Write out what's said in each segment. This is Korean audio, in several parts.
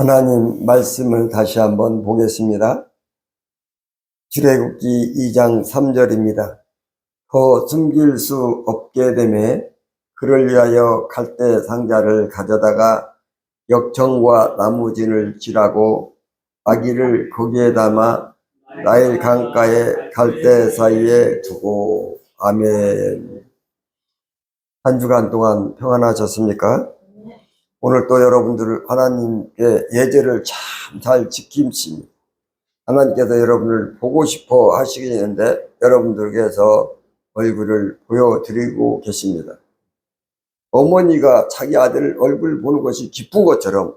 하나님 말씀을 다시 한번 보겠습니다. 출애굽기 2장 3절입니다. 더 숨길 수 없게 되매 그를 위하여 갈대 상자를 가져다가 역청과 나무진을 칠하고 아기를 거기에 담아 나일 강가에 갈대 사이에 두고. 아멘. 한 주간 동안 평안하셨습니까? 오늘 또 여러분들을 하나님께 예절을 참 잘 지킴십니다. 하나님께서 여러분을 보고 싶어 하시겠는데 여러분들께서 얼굴을 보여드리고 계십니다. 어머니가 자기 아들 얼굴 보는 것이 기쁜 것처럼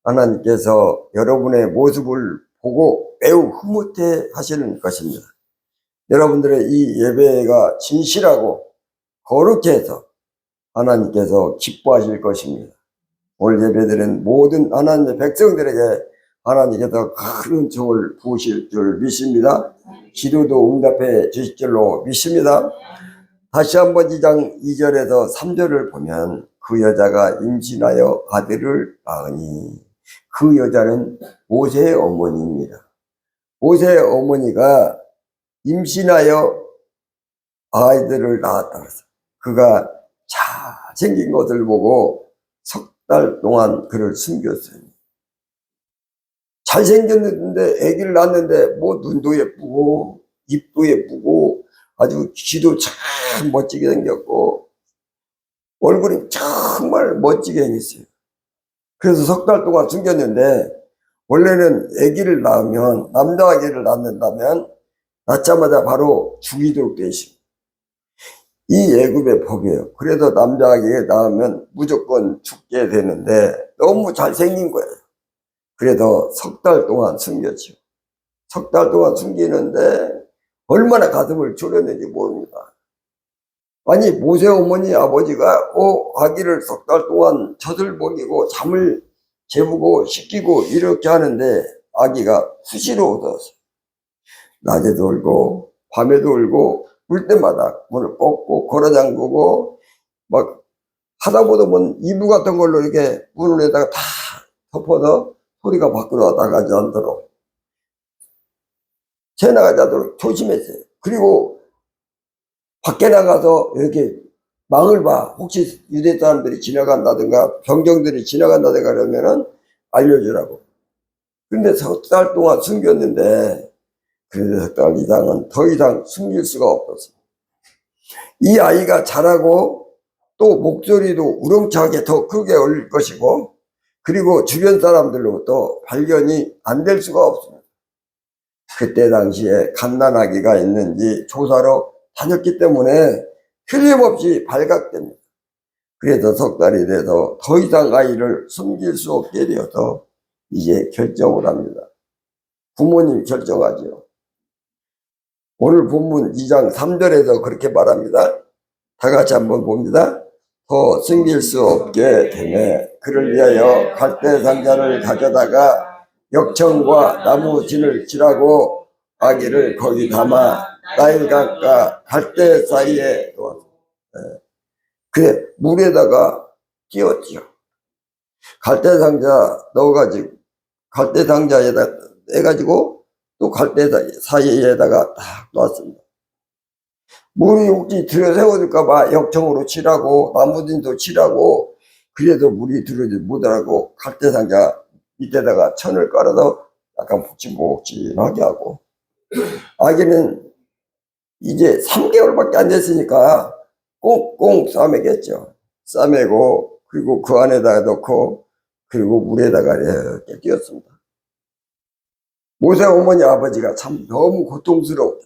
하나님께서 여러분의 모습을 보고 매우 흐뭇해 하시는 것입니다. 여러분들의 이 예배가 진실하고 거룩해 해서 하나님께서 기뻐하실 것입니다. 오늘 예배드린 모든 하나님의 백성들에게 하나님께서 큰 은총을 부으실 줄 믿습니다. 기도도 응답해 주실 줄로 믿습니다. 다시 한번 2장 2절에서 3절을 보면 그 여자가 임신하여 아들을 낳으니, 그 여자는 모세의 어머니입니다. 모세의 어머니가 임신하여 아이들을 낳았다고 해서 그가 잘생긴 것을 보고 석 달 동안 그를 숨겼어요. 잘생겼는데 아기를 낳았는데 뭐 눈도 예쁘고 입도 예쁘고 아주 귀도 참 멋지게 생겼고 얼굴이 정말 멋지게 생겼어요. 그래서 석 달 동안 숨겼는데, 원래는 아기를 낳으면, 남자 아기를 낳는다면 낳자마자 바로 죽이도록 되어 있습니다. 이 애굽의 법이에요. 그래서 남자 아기를 낳으면 무조건 죽게 되는데 너무 잘생긴 거예요. 그래서 석 달 동안 숨겼죠. 석 달 동안 숨기는데 얼마나 가슴을 졸였는지 모릅니다. 아니, 모세 어머니 아버지가 아기를 석 달 동안 젖을 먹이고 잠을 재우고 씻기고 이렇게 하는데 아기가 수시로 얻었어요. 낮에도 울고 밤에도 울고 울 때마다 문을 꽂고 걸어 잠그고 막 하다 보면 이불 같은 걸로 이렇게 문에다가 다 덮어서 소리가 밖으로 나가지 않도록, 새 나가지 않도록 조심했어요. 그리고 밖에 나가서 이렇게 망을 봐. 혹시 유대 사람들이 지나간다든가 병정들이 지나간다든가 그러면은 알려주라고. 근데 석 달 동안 숨겼는데 그래도 석 달 이상은 더 이상 숨길 수가 없었습니다. 이 아이가 자라고 또 목소리도 우렁차게 더 크게 울릴 것이고, 그리고 주변 사람들로부터 발견이 안 될 수가 없습니다. 그때 당시에 갓난아기가 있는지 조사로 다녔기 때문에 틀림없이 발각됩니다. 그래서 석 달이 돼서 더 이상 아이를 숨길 수 없게 되어서 이제 결정을 합니다. 부모님이 결정하죠. 오늘 본문 2장 3절에서 그렇게 말합니다. 다 같이 한번 봅니다. 더 숨길 수 없게 되매 그를 위하여 갈대 상자를 가져다가 역청과 나무진을 칠하고 아기를 거기 담아 나일 강가 갈대 사이에 두었어요. 그래 물에다가 띄웠지요. 갈대 상자 넣어가지고 갈대 상자에다 해가지고 또 갈대 사이에다가 딱 놨습니다. 물이 혹시 들여 세워질까봐 역청으로 칠하고 나무진도 칠하고, 그래도 물이 들어오지 못하고 갈대 상자 밑에다가 천을 깔아서 약간 푹신푹신하게 하고, 아기는 이제 3개월밖에 안 됐으니까 꽁꽁 싸매겠죠. 싸매고 그리고 그 안에다가 넣고 그리고 물에다가 이렇게 띄웠습니다. 모세 어머니 아버지가 참 너무 고통스러워.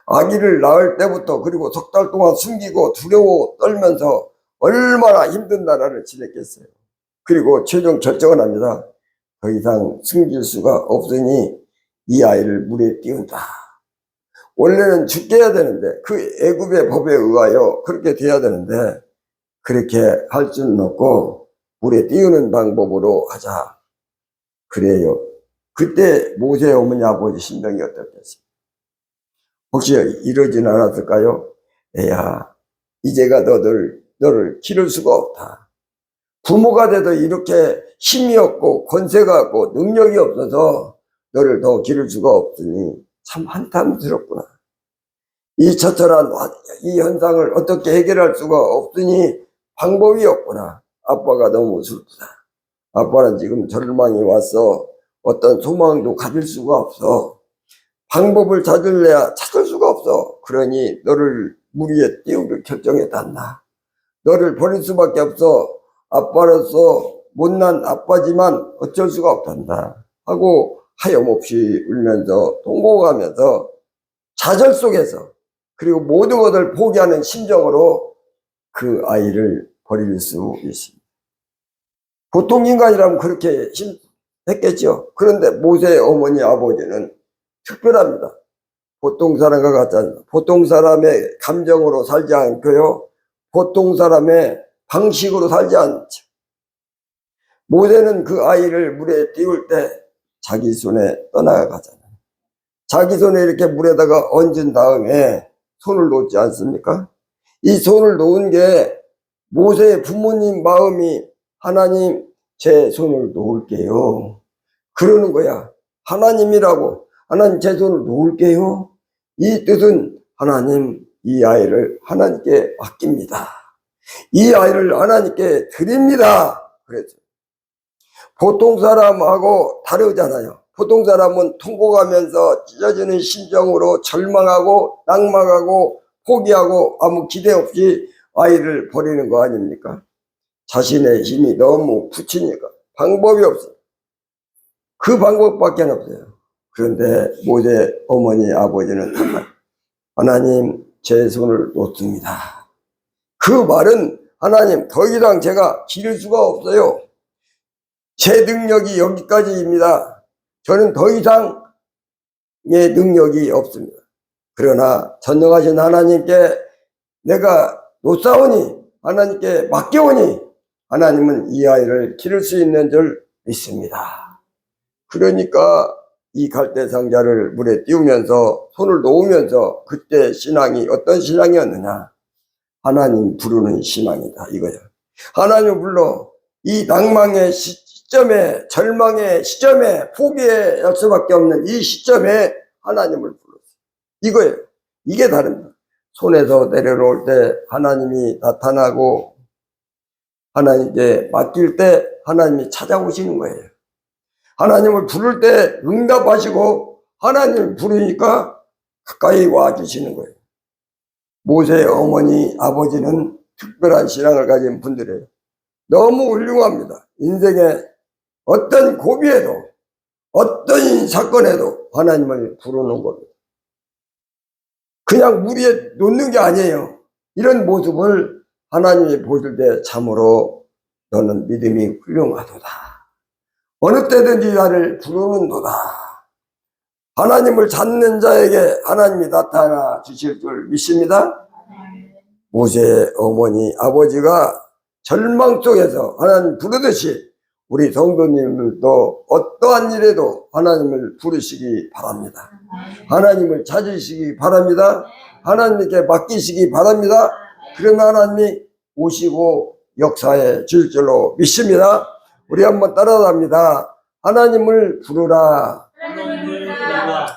아기를 낳을 때부터 그리고 석 달 동안 숨기고 두려워 떨면서 얼마나 힘든 나라를 지냈겠어요. 그리고 최종 결정을 합니다. 더 이상 숨길 수가 없으니 이 아이를 물에 띄운다. 원래는 죽게 해야 되는데 그 애굽의 법에 의하여 그렇게 돼야 되는데 그렇게 할 수는 없고 물에 띄우는 방법으로 하자. 그래요. 그때 모세 어머니 아버지 심정이 어떻겠어요? 혹시 이러진 않았을까요? 애야, 이제가 너를 기를 수가 없다. 부모가 돼도 이렇게 힘이 없고 권세가 없고 능력이 없어서 너를 더 기를 수가 없으니 참 한탄스럽구나. 이 처절한 이 현상을 어떻게 해결할 수가 없으니 방법이 없구나. 아빠가 너무 슬프다. 아빠는 지금 절망이 왔어. 어떤 소망도 가질 수가 없어. 방법을 찾을래야 찾을 수가 없어. 그러니 너를 물 위에 띄우기로 결정했단다. 너를 버릴 수밖에 없어. 아빠로서 못난 아빠지만 어쩔 수가 없단다 하고 하염없이 울면서 통곡하면서 좌절 속에서 그리고 모든 것을 포기하는 심정으로 그 아이를 버릴 수 있습니다. 보통 인간이라면 그렇게 했겠죠. 그런데 모세의 어머니 아버지는 특별합니다. 보통 사람과 같지 않습니다. 보통 사람의 감정으로 살지 않고요. 보통 사람의 방식으로 살지 않죠. 모세는 그 아이를 물에 띄울 때 자기 손에 떠나가잖아요. 자기 손에 이렇게 물에다가 얹은 다음에 손을 놓지 않습니까? 이 손을 놓은 게 모세의 부모님 마음이 하나님 제 손을 놓을게요. 그러는 거야. 하나님이라고 하나님 제 손을 놓을게요. 이 뜻은 하나님 이 아이를 하나님께 맡깁니다. 이 아이를 하나님께 드립니다. 그랬죠. 보통 사람하고 다르잖아요. 보통 사람은 통곡하면서 찢어지는 심정으로 절망하고 낙망하고 포기하고 아무 기대 없이 아이를 버리는 거 아닙니까? 자신의 힘이 너무 붙이니까 방법이 없어요. 그 방법밖에 없어요. 그런데 모세 어머니 아버지는 하나님 제 손을 놓습니다. 그 말은 하나님 더 이상 제가 기를 수가 없어요. 제 능력이 여기까지입니다. 저는 더 이상의 능력이 없습니다. 그러나 전능하신 하나님께 내가 놓사오니 하나님께 맡겨오니 하나님은 이 아이를 기를 수 있는 줄 믿습니다. 그러니까 이 갈대 상자를 물에 띄우면서 손을 놓으면서 그때 신앙이 어떤 신앙이었느냐? 하나님 부르는 신앙이다 이거예요. 하나님 불러 이 낭망의 시점에 절망의 시점에 포기할 수밖에 없는 이 시점에 하나님을 불렀어요. 이거예요. 이게 다릅니다. 손에서 내려놓을 때 하나님이 나타나고 하나님께 맡길 때 하나님이 찾아오시는 거예요. 하나님을 부를 때 응답하시고 하나님을 부르니까 가까이 와주시는 거예요. 모세의 어머니 아버지는 특별한 신앙을 가진 분들이에요. 너무 훌륭합니다. 인생에 어떤 고비에도 어떤 사건에도 하나님을 부르는 겁니다. 그냥 물 위에 놓는 게 아니에요. 이런 모습을 하나님이 보실 때 참으로 너는 믿음이 훌륭하도다. 어느 때든지 나를 부르는도다. 하나님을 찾는 자에게 하나님이 나타나 주실 줄 믿습니다. 모세의 어머니 아버지가 절망 속에서 하나님 부르듯이 우리 성도님들도 어떠한 일에도 하나님을 부르시기 바랍니다. 하나님을 찾으시기 바랍니다. 하나님께 맡기시기 바랍니다. 그러면 하나님이 오시고 역사해 줄 줄로 믿습니다. 우리 한번 따라합니다. 하나님을 부르라.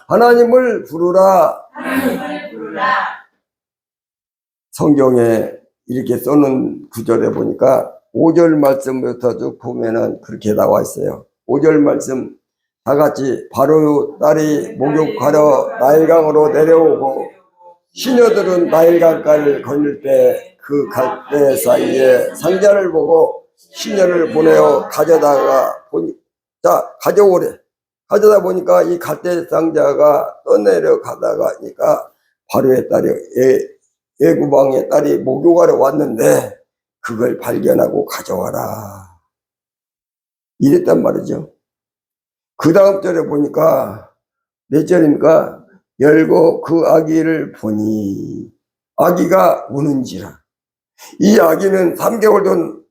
하나님을 부르라. 성경에 이렇게 써놓은 구절에 보니까 5절 말씀부터 쭉 보면은 그렇게 나와 있어요. 5절 말씀 다 같이 바로 딸이 목욕하러 나일강으로 내려오고 시녀들은 나일강가를 건널 때 그 갈대 사이에 상자를 보고 시녀를 보내어 가져다가 보니 자 가져오래. 가져다 보니까 이 갈대 상자가 떠내려 가다가니까 바로의 딸이 애구방의 딸이 목욕하러 왔는데 그걸 발견하고 가져와라 이랬단 말이죠. 그 다음 절에 보니까 몇 절입니까? 열고 그 아기를 보니 아기가 우는지라. 이 아기는 3개월 된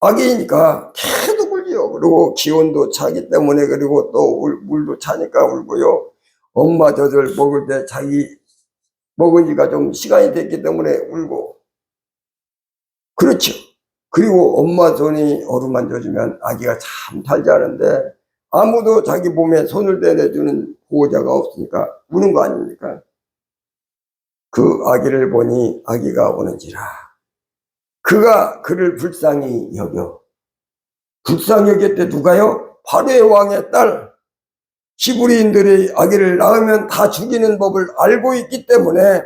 아기니까 계속 울죠. 그리고 기온도 차기 때문에 그리고 또 물도 차니까 울고요. 엄마 젖을 먹을 때 자기 먹은 지가 좀 시간이 됐기 때문에 울고 그렇죠. 그리고 엄마 손이 어루만져주면 아기가 참 잘 자는데 아무도 자기 몸에 손을 대내주는 보호자가 없으니까 우는 거 아닙니까? 그 아기를 보니 아기가 오는지라 그가 그를 불쌍히 여겨. 불쌍히 여겼대. 누가요? 바로의 왕의 딸. 히브리인들이 아기를 낳으면 다 죽이는 법을 알고 있기 때문에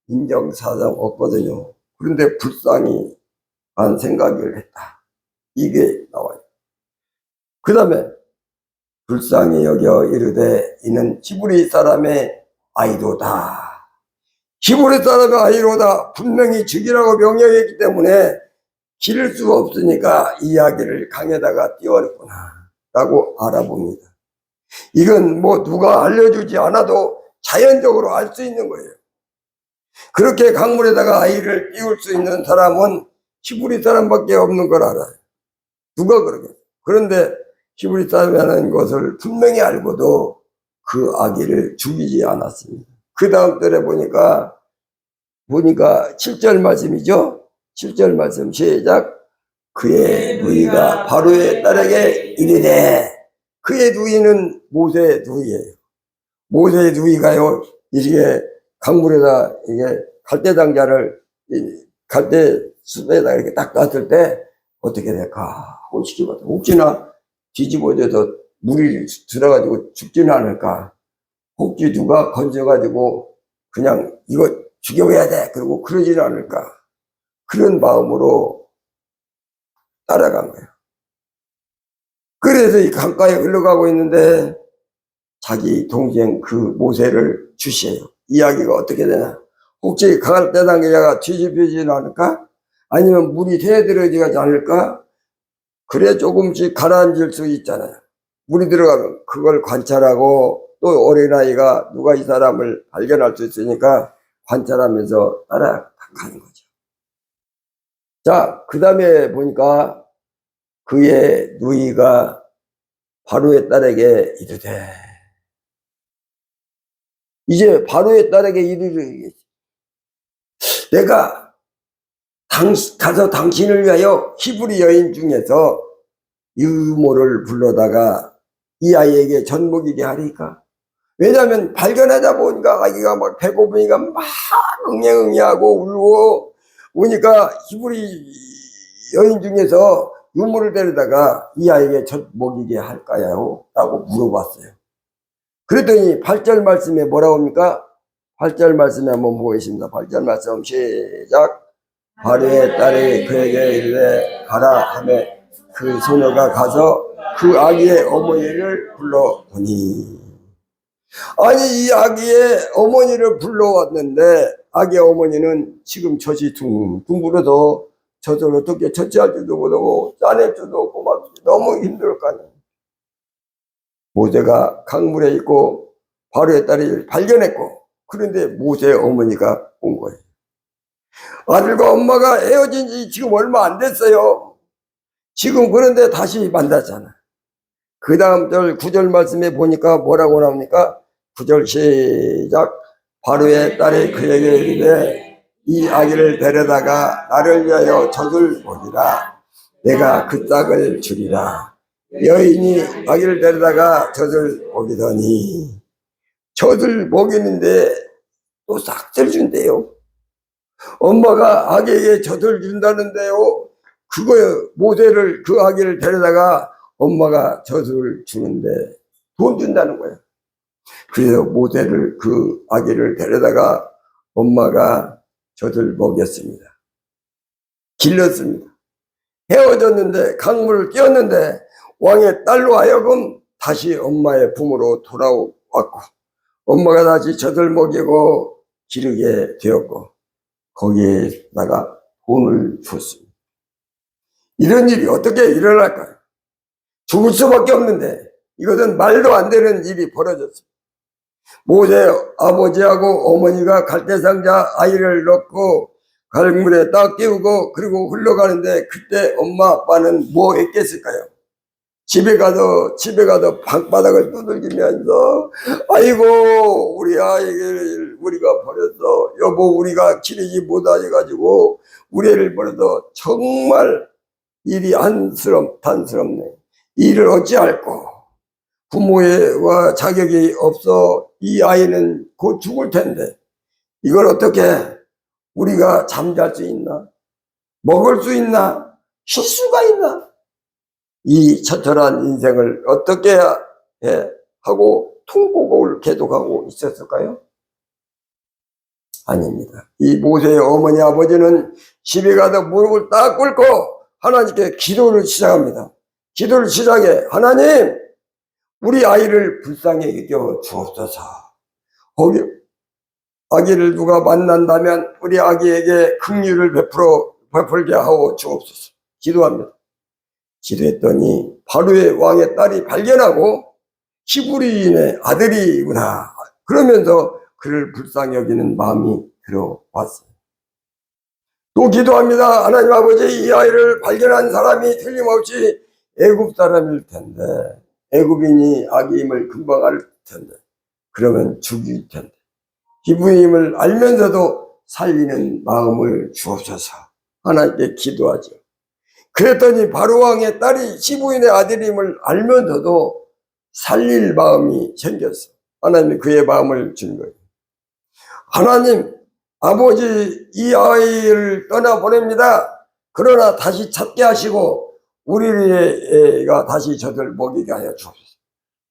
인정사정 없거든요. 그런데 불쌍히 한 생각을 했다. 이게 나와요. 그 다음에 불쌍히 여겨 이르되 이는 히브리 사람의 아이로다. 히브리 사람의 아이로다. 분명히 죽이라고 명령했기 때문에 기를 수가 없으니까 이야기를 강에다가 띄워냈구나 라고 알아봅니다. 이건 뭐 누가 알려주지 않아도 자연적으로 알 수 있는 거예요. 그렇게 강물에다가 아이를 띄울 수 있는 사람은 히브리 사람밖에 없는 걸 알아요. 누가 그러겠어요. 그런데 히브리 사람이라는 것을 분명히 알고도 그 아기를 죽이지 않았습니다. 그 다음 절에 보니까 7절 말씀이죠. 7절 말씀 시작. 그의 누이가 바로의 딸에게 이르되, 그의 누이는 모세의 누이예요. 모세의 누이가요, 이게 강물에다 이게 갈대당자를 갈대 숲에다 이렇게 딱 놨을 때 어떻게 될까? 혹시나 뒤집어져서 물이 들어가지고 죽지는 않을까? 혹시 누가 건져가지고 그냥 이거 죽여야 돼. 그리고 그러지는 않을까? 그런 마음으로 따라간 거예요. 그래서 이 강가에 흘러가고 있는데 자기 동생 그 모세를 주시해요. 이야기가 어떻게 되나? 혹시 갈대당자가 뒤집혀지지 않을까? 아니면 물이 새들어지지 않을까? 그래 조금씩 가라앉을 수 있잖아요. 물이 들어가면 그걸 관찰하고 또 어린아이가 누가 이 사람을 발견할 수 있으니까 관찰하면서 따라가는 거죠. 자, 그 다음에 보니까 그의 누이가 바로의 딸에게 이르되, 이제 바로의 딸에게 이르되, 내가 가서 당신을 위하여 히브리 여인 중에서 유모를 불러다가 이 아이에게 젖먹이게 하리까? 왜냐하면 발견하다 보니까 아기가 막 배고프니까 막 응애응애하고 울고 오니까 히브리 여인 중에서 유모를 데려다가 이 아이에게 젖먹이게 할까요? 라고 물어봤어요. 그랬더니 8절 말씀에 뭐라고 합니까? 8절 말씀에 한번 보겠습니다. 8절 말씀 시작. 바로의 딸이 그에게 이르되 가라 하며 그 소녀가 가서 그 아기의 어머니를 불러보니, 아니 이 아기의 어머니를 불러왔는데 아기의 어머니는 지금 젖이 둥둥 불어서 젖을 어떻게 처치할 줄도 모르고 짜낼 줄도 없고 막 너무 힘들 거 아니에요. 모세가 강물에 있고 바로의 딸을 발견했고, 그런데 모세의 어머니가 온 거예요. 아들과 엄마가 헤어진 지 지금 얼마 안 됐어요. 지금 그런데 다시 만났잖아. 그 다음 절 9절 말씀에 보니까 뭐라고 나옵니까? 9절 시작. 바로의 딸이 그에게 이르되 이 아기를 데려다가 나를 위하여 젖을 먹이라. 내가 그 싹을 주리라. 여인이 아기를 데려다가 젖을 먹이더니, 젖을 먹이는데 또 싹을 준대요. 엄마가 아기에게 젖을 준다는데요, 그거요, 모세를 그 아기를 데려다가 엄마가 젖을 주는데 돈 준다는 거예요. 그래서 모세를 그 아기를 데려다가 엄마가 젖을 먹였습니다. 길렀습니다. 헤어졌는데 강물을 끼었는데 왕의 딸로 하여금 다시 엄마의 품으로 돌아왔고, 엄마가 다시 젖을 먹이고 기르게 되었고 거기에다가 돈을 줬습니다. 이런 일이 어떻게 일어날까요? 죽을 수밖에 없는데 이것은 말도 안 되는 일이 벌어졌습니다. 모세 아버지하고 어머니가 갈대상자 아이를 넣고 갈물에 딱 끼우고 그리고 흘러가는데 그때 엄마 아빠는 뭐 했겠을까요? 집에 가서 방바닥을 두들기면서 아이고 우리 아이를 우리가 버렸어, 여보 우리가 기르지 못해 가지고 우리 애를 버려서 정말 일이 단스럽네. 일을 어찌할꼬. 부모와 자격이 없어 이 아이는 곧 죽을 텐데 이걸 어떻게 우리가 잠잘 수 있나? 먹을 수 있나? 쉴 수가 있나? 이 처절한 인생을 어떻게 해 하고 통곡을 계속하고 있었을까요? 아닙니다. 이 모세의 어머니 아버지는 집에 가서 무릎을 딱 꿇고 하나님께 기도를 시작합니다. 기도를 시작해. 하나님, 우리 아이를 불쌍히 여겨 주옵소서. 아기를 누가 만난다면 우리 아기에게 긍휼을 베풀게 하고 주옵소서. 기도합니다. 기도했더니 바로의 왕의 딸이 발견하고 히브리인의 아들이구나 그러면서 그를 불쌍히 여기는 마음이 들어왔어요. 또 기도합니다. 하나님 아버지, 이 아이를 발견한 사람이 틀림없이 애굽 사람일 텐데, 애굽인이 아기임을 금방 알 텐데, 그러면 죽일 텐데, 히브리임을 알면서도 살리는 마음을 주옵소서. 하나님께 기도하죠. 그랬더니 바로왕의 딸이 히브리인의 아들임을 알면서도 살릴 마음이 생겼어. 하나님이 그의 마음을 준 거예요. 하나님, 아버지, 이 아이를 떠나보냅니다. 그러나 다시 찾게 하시고 우리가 다시 저들 먹이게 하여 주옵소서.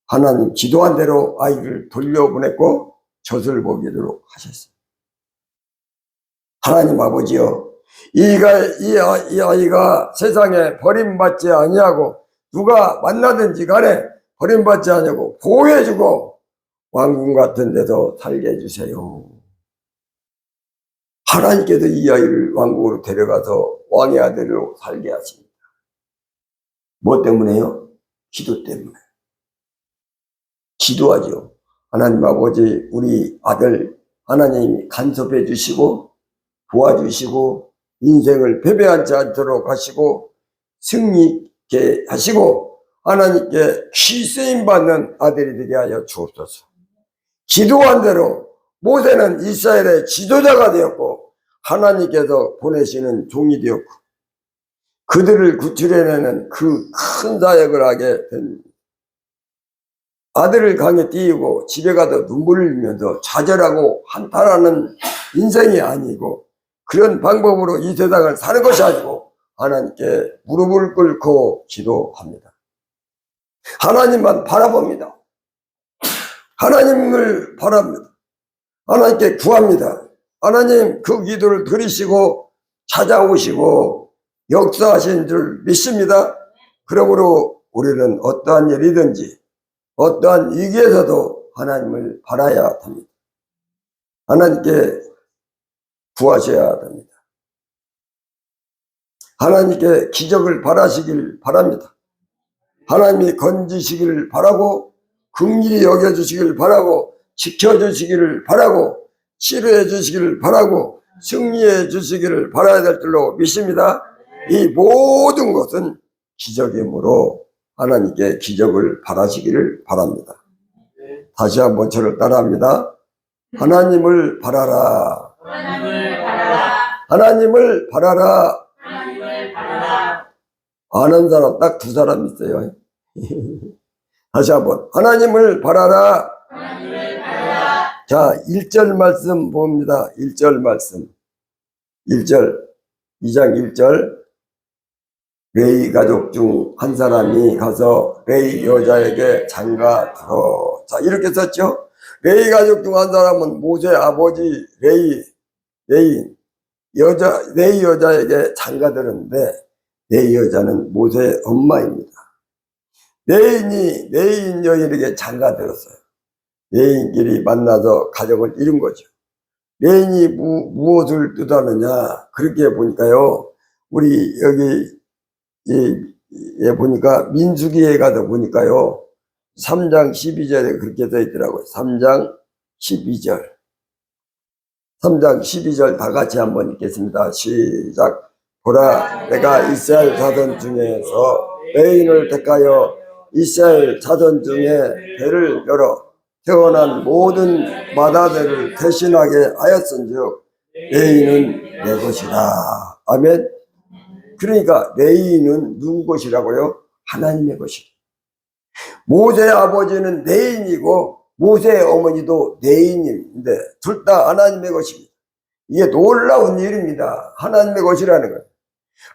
하나님 기도한 대로 아이를 돌려보냈고 젖을 먹이도록 하셨어요. 하나님 아버지여, 이 아이가 세상에 버림받지 아니하고 누가 만나든지 간에 버림받지 아니하고 보호해주고 왕궁 같은 데서 살게 해주세요. 하나님께서 이 아이를 왕궁으로 데려가서 왕의 아들로 살게 하십니다. 뭐 때문에요? 기도 때문에. 기도하죠. 하나님 아버지, 우리 아들 하나님이 간섭해 주시고 도와주시고 인생을 패배하지 않도록 하시고 승리케 하시고 하나님께 시쓰임받는 아들이 되게 하여 주옵소서. 기도한 대로 모세는 이스라엘의 지도자가 되었고 하나님께서 보내시는 종이 되었고 그들을 구출해내는 그 큰 사역을 하게 됩니다. 아들을 강에 띄우고 집에 가서 눈물을 흘리면서 좌절하고 한탄하는 인생이 아니고 그런 방법으로 이 세상을 사는 것이 아니고 하나님께 무릎을 꿇고 기도합니다. 하나님만 바라봅니다. 하나님을 바랍니다. 하나님께 구합니다. 하나님 그 기도를 들으시고 찾아오시고 역사하신 줄 믿습니다. 그러므로 우리는 어떠한 일이든지 어떠한 위기에서도 하나님을 바라야 합니다. 하나님께 구하셔야 합니다. 하나님께 기적을 바라시길 바랍니다. 하나님이 건지시기를 바라고 긍휼히 여겨주시기를 바라고 지켜주시기를 바라고 치료해 주시기를 바라고 승리해 주시기를 바라야 될 줄로 믿습니다. 이 모든 것은 기적이므로 하나님께 기적을 바라시기를 바랍니다. 다시 한번 저를 따라합니다. 하나님을 바라라. 하나님을 바라라. 하나님을 바라라. 하나님을 바라라. 아는 사람 딱 두 사람 있어요. 다시 한번 하나님을 바라라. 하나님을 바라라. 자, 1절 말씀 봅니다. 1절 말씀. 1절 2장 1절 레위 가족 중 한 사람이 가서 레위 여자에게 장가 들어. 자, 이렇게 썼죠. 레위 가족 중 한 사람은 모세 아버지 레위 여자에게 장가 들었는데 레위 여자는 모세의 엄마입니다. 레위인 여인에게 장가 들었어요. 레위인끼리 만나서 가정을 이룬 거죠. 레위인이 무엇을 뜻하느냐? 그렇게 보니까요, 우리 여기 보니까 민수기에 가서 보니까요 3장 12절에 그렇게 써 있더라고요. 3장 12절 다 같이 한번 읽겠습니다. 시작. 보라, 내가 이스라엘 자손 중에서 레위인을 택하여 이스라엘 자손 중에 배를 열어 태어난 모든 맏아들을 대신하게 하였은즉 레위인은 내 것이다. 아멘. 그러니까 레위인은 누구 것이라고요? 하나님의 것이다. 모세의 아버지는 레위인이고 모세의 어머니도 레위인인데 둘 다 하나님의 것입니다. 이게 놀라운 일입니다. 하나님의 것이라는 거예요.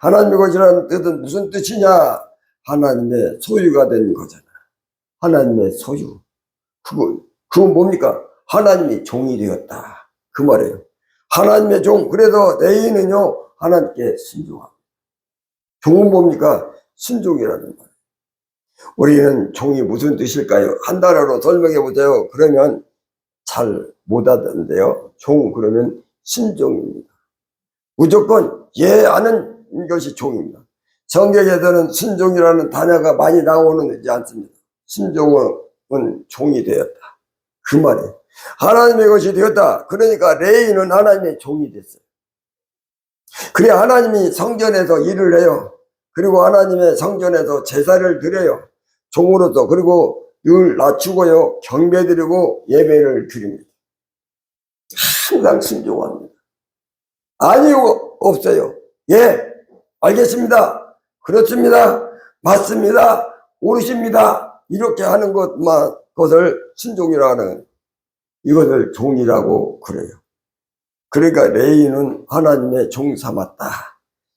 하나님의 것이라는 뜻은 무슨 뜻이냐? 하나님의 소유가 된 거잖아. 하나님의 소유. 그건 뭡니까? 하나님이 종이 되었다. 그 말이에요. 하나님의 종. 그래서 레위인은요, 하나님께 순종합니다. 종은 뭡니까? 순종이라는 말이에요. 우리는 종이 무슨 뜻일까요? 한 단어로 설명해 보세요. 그러면 잘 못 하던데요. 종 그러면 순종입니다. 무조건 예하는 것이 종입니다. 성경에서는 순종이라는 단어가 많이 나오지 않습니다. 순종은 종이 되었다. 그 말이에요. 하나님의 것이 되었다. 그러니까 레위인은 하나님의 종이 됐어요. 그래 하나님이 성전에서 일을 해요. 그리고 하나님의 성전에서 제사를 드려요. 종으로서. 그리고 늘 낮추고요. 경배드리고 예배를 드립니다. 항상 순종합니다. 아니요 없어요. 예 알겠습니다. 그렇습니다. 맞습니다. 옳으십니다. 이렇게 하는 것을 순종이라고 하는, 이것을 종이라고 그래요. 그러니까 레위인은 하나님의 종 삼았다.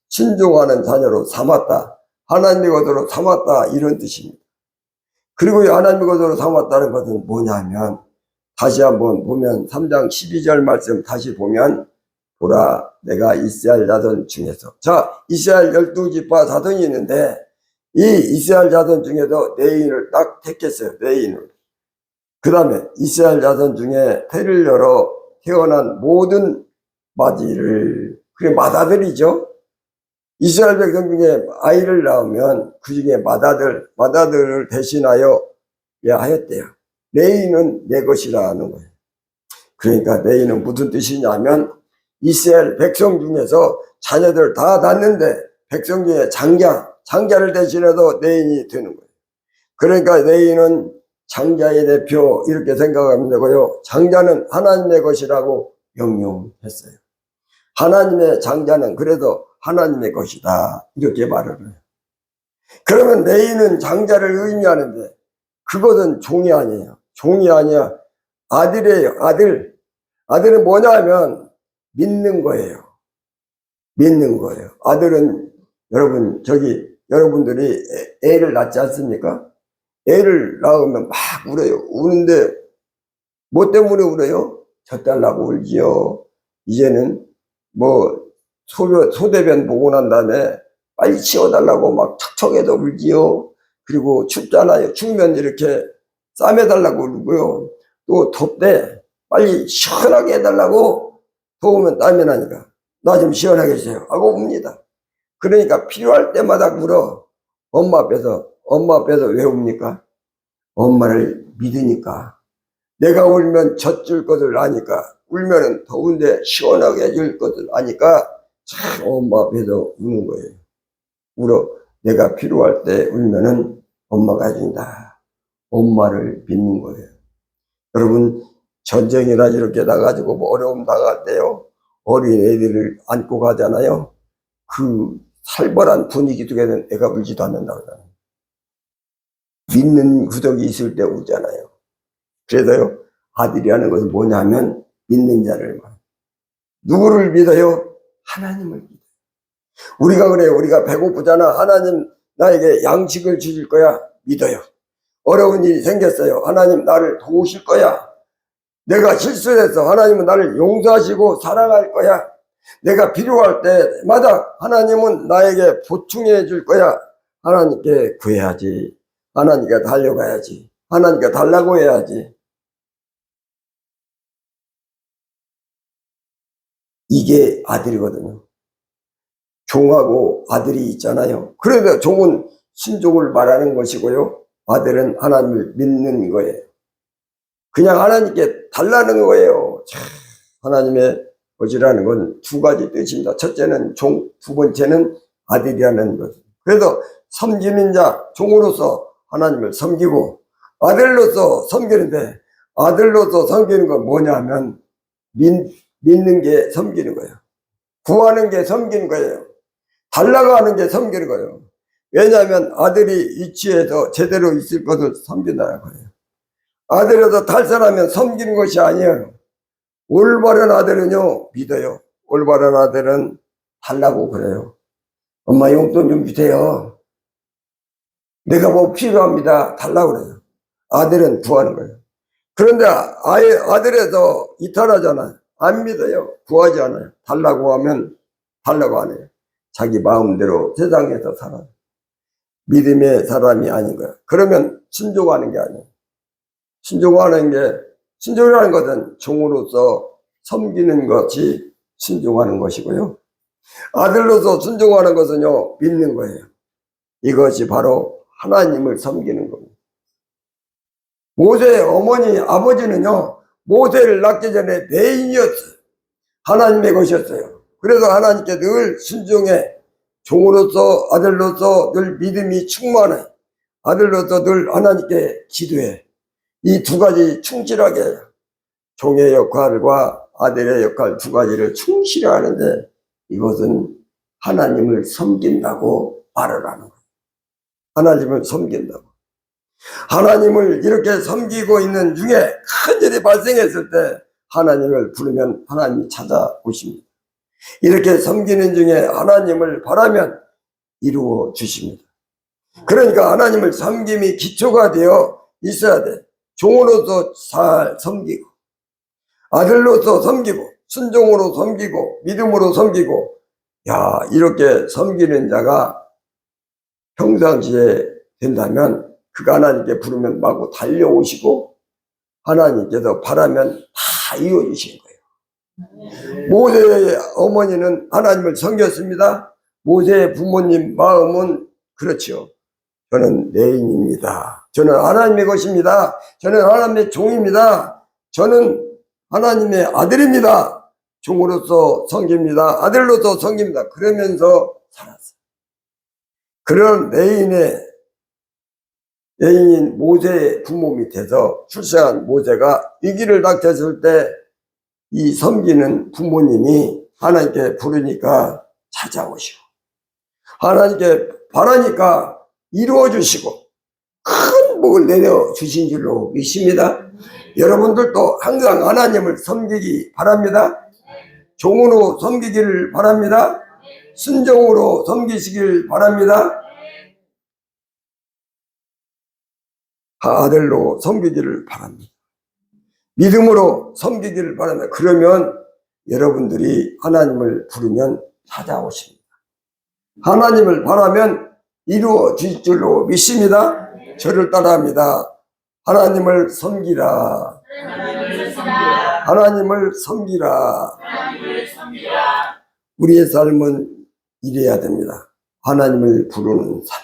순종하는 자녀로 삼았다. 하나님의 것으로 삼았다. 이런 뜻입니다. 그리고 하나님의 것으로 삼았다는 것은 뭐냐면, 다시 한번 보면 3장 12절 말씀 다시 보면, 보라 내가 이스라엘 자손 중에서, 자 이스라엘 12지파 자손이 있는데 이 이스라엘 자손 중에서 레위인을 딱 택했어요. 레위인을. 그 다음에 이스라엘 자손 중에 태를 열어 태어난 모든 마디를, 그게 맏아들이죠. 이스라엘 백성 중에 아이를 낳으면 그 중에 맏아들을 대신하여 하였대요. 레위인은 내 것이라는 거예요. 그러니까 레위인은 무슨 뜻이냐면, 이스라엘 백성 중에서 자녀들 다 낳는데 백성 중에 장자를 대신해서 레위인이 되는 거예요. 그러니까 레위인은 장자의 대표 이렇게 생각하면 되고요. 장자는 하나님의 것이라고 명령했어요. 하나님의 장자는 그래도 하나님의 것이다 이렇게 말을 해요. 그러면 레위인은 장자를 의미하는데 그것은 종이 아니에요. 종이 아니야. 아들이에요. 아들. 아들은 뭐냐 하면 믿는 거예요. 믿는 거예요. 아들은 여러분들이 애를 낳지 않습니까? 애를 낳으면 막 울어요. 우는데 뭐 때문에 울어요? 젖달라고 울지요. 이제는 뭐 소대변 보고 난 다음에 빨리 치워달라고 막 척척해도 울지요. 그리고 춥잖아요. 추우면 이렇게 싸매달라고 울고요. 또 덥대 빨리 시원하게 해달라고, 더우면 땀이 나니까 나 좀 시원하게 해주세요 하고 웁니다. 그러니까 필요할 때마다 울어. 엄마 앞에서 왜 웁니까? 엄마를 믿으니까. 내가 울면 젖줄 것을 아니까, 울면은 더운데 시원하게 해줄 것을 아니까 참 엄마 앞에서 우는 거예요. 울어. 내가 필요할 때 울면은 엄마가 해준다. 엄마를 믿는 거예요. 여러분, 전쟁이나 이렇게 나가지고 뭐 어려움 당할 때요, 어린 애들을 안고 가잖아요. 그 살벌한 분위기 속에는 애가 울지도 않는다고 하잖아요. 믿는 구석이 있을 때 울잖아요. 그래서요, 아들이라는 것은 뭐냐면 믿는 자를 말해요. 누구를 믿어요? 하나님을 믿어요. 우리가 그래요. 우리가 배고프잖아. 하나님 나에게 양식을 주실 거야. 믿어요. 어려운 일이 생겼어요. 하나님 나를 도우실 거야. 내가 실수했어. 하나님은 나를 용서하시고 사랑할 거야. 내가 필요할 때마다 하나님은 나에게 보충해 줄 거야. 하나님께 구해야지. 하나님께 달려가야지. 하나님께 달라고 해야지. 이게 아들이거든요. 종하고 아들이 있잖아요. 그래서 종은 신종을 말하는 것이고요. 아들은 하나님을 믿는 거예요. 그냥 하나님께 달라는 거예요. 하나님의 것이라는 건 두 가지 뜻입니다. 첫째는 종, 두 번째는 아들이라는 것. 그래서 섬기는 자, 종으로서 하나님을 섬기고, 아들로서 섬기는데, 아들로서 섬기는 건 뭐냐면 믿는 게 섬기는 거예요. 구하는 게 섬기는 거예요. 달라고 하는 게 섬기는 거예요. 왜냐하면 아들이 위치에서 제대로 있을 것을 섬긴다는 거예요. 아들에서 탈선하면 섬기는 것이 아니에요. 올바른 아들은요, 믿어요. 올바른 아들은 달라고 그래요. 엄마 용돈 좀 주세요. 내가 뭐 필요합니다. 달라고 그래요. 아들은 구하는 거예요. 그런데 아들에서 이탈하잖아요. 안 믿어요. 구하지 않아요. 달라고 하면 달라고 안 해요. 자기 마음대로 세상에서 살아요. 믿음의 사람이 아닌 거예요. 그러면 순종하는 게 아니에요. 순종이라는 것은 종으로서 섬기는 것이 순종하는 것이고요. 아들로서 순종하는 것은요, 믿는 거예요. 이것이 바로 하나님을 섬기는 겁니다. 모세의 어머니, 아버지는요, 모세를 낳기 전에 매인이었어요. 하나님의 것이었어요. 그래서 하나님께 늘 순종해, 종으로서, 아들로서 늘 믿음이 충만해. 아들로서 늘 하나님께 기도해. 이 두 가지 충실하게 해요. 종의 역할과 아들의 역할 두 가지를 충실히 하는데, 이것은 하나님을 섬긴다고 말을 하는 거예요. 하나님을 섬긴다고. 하나님을 이렇게 섬기고 있는 중에 큰일이 발생했을 때 하나님을 부르면 하나님이 찾아오십니다. 이렇게 섬기는 중에 하나님을 바라면 이루어 주십니다. 그러니까 하나님을 섬김이 기초가 되어 있어야 돼. 종으로서 잘 섬기고, 아들로서 섬기고, 순종으로 섬기고, 믿음으로 섬기고, 이렇게 섬기는 자가 평상시에 된다면 그가 하나님께 부르면 마구 달려오시고 하나님께서 바라면 다 이루어주시는 거예요. 모세의 어머니는 하나님을 섬겼습니다. 모세의 부모님 마음은 그렇죠. 저는 내인입니다. 저는 하나님의 것입니다. 저는 하나님의 종입니다. 저는 하나님의 아들입니다. 종으로서 섬깁니다. 아들로서 섬깁니다. 그러면서 살았어요. 그런 여인인 모세의 부모 밑에서 출생한 모세가 위기를 닥쳤을 때 이 섬기는 부모님이 하나님께 부르니까 찾아오시고, 하나님께 바라니까 이루어주시고 큰 복을 내려주신 줄로 믿습니다. 여러분들도 항상 하나님을 섬기기 바랍니다. 종으로 섬기기를 바랍니다. 순종으로 섬기시길 바랍니다. 아들로 섬기기를 바랍니다. 믿음으로 섬기기를 바랍니다. 그러면 여러분들이 하나님을 부르면 찾아오십니다. 하나님을 바라면 이루어질 줄로 믿습니다. 저를 따라합니다. 하나님을 섬기라. 하나님을 섬기라. 우리의 삶은 이래야 됩니다. 하나님을 부르는 삶,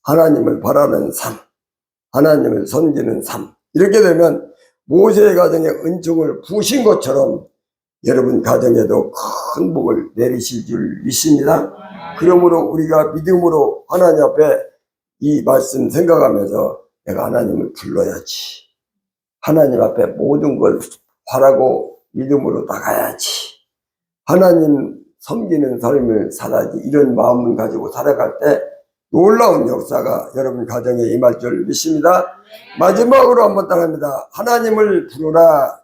하나님을 바라는 삶, 하나님을 섬기는 삶. 이렇게 되면 모세의 가정에 은총을 부으신 것처럼 여러분 가정에도 큰 복을 내리실 줄 믿습니다. 그러므로 우리가 믿음으로 하나님 앞에 이 말씀 생각하면서 내가 하나님을 불러야지. 하나님 앞에 모든 걸 바라고 믿음으로 나가야지. 하나님 섬기는 삶을 살아야지. 이런 마음을 가지고 살아갈 때 놀라운 역사가 여러분 가정에 임할 줄 믿습니다. 마지막으로 한번 따라합니다. 하나님을 부르라.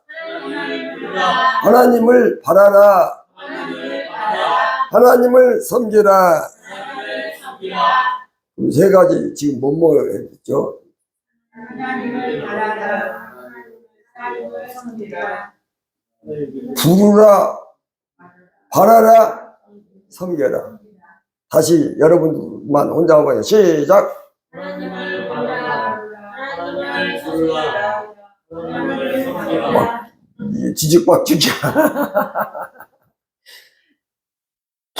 하나님을 바라라. 하나님을 섬기라. 세 가지 지금 뭐뭐 했죠? 하나님을 바라라. 하나님을 섬기라. 부르라. 바라라. 섬겨라. 다시 여러분만 혼자 한번 시작. 하나님을 바라라. 하나님을 섬기라. 하나님을 섬기라. 지직박죽이야.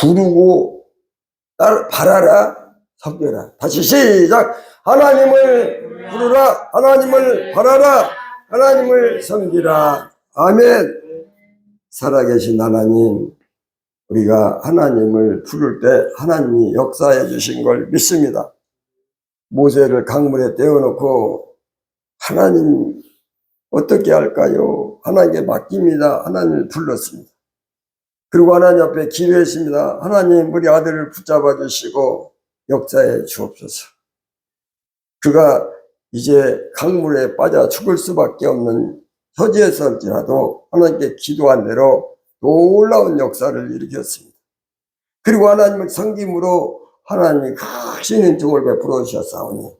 부르고 바라라. 섬겨라. 다시 시작. 하나님을 부르라. 하나님을 바라라. 하나님을 섬기라. 아멘. 살아계신 하나님, 우리가 하나님을 부를 때 하나님이 역사해 주신 걸 믿습니다. 모세를 강물에 떼어놓고 하나님 어떻게 할까요? 하나님께 맡깁니다. 하나님을 불렀습니다. 그리고 하나님 앞에 기도했습니다. 하나님, 우리 아들을 붙잡아 주시고 역사해 주옵소서. 그가 이제 강물에 빠져 죽을 수밖에 없는 처지에서일지라도 하나님께 기도한 대로 놀라운 역사를 일으켰습니다. 그리고 하나님을 섬김으로 하나님이 크신 은총을 베풀어 주셨사오니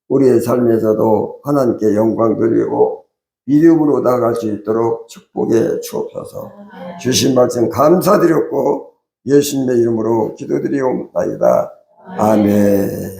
우리의 삶에서도 하나님께 영광 돌리고 믿음으로 나아갈 수 있도록 축복해 주옵소서. 주신 말씀 감사드렸고 예수님의 이름으로 기도드리옵나이다. 아멘.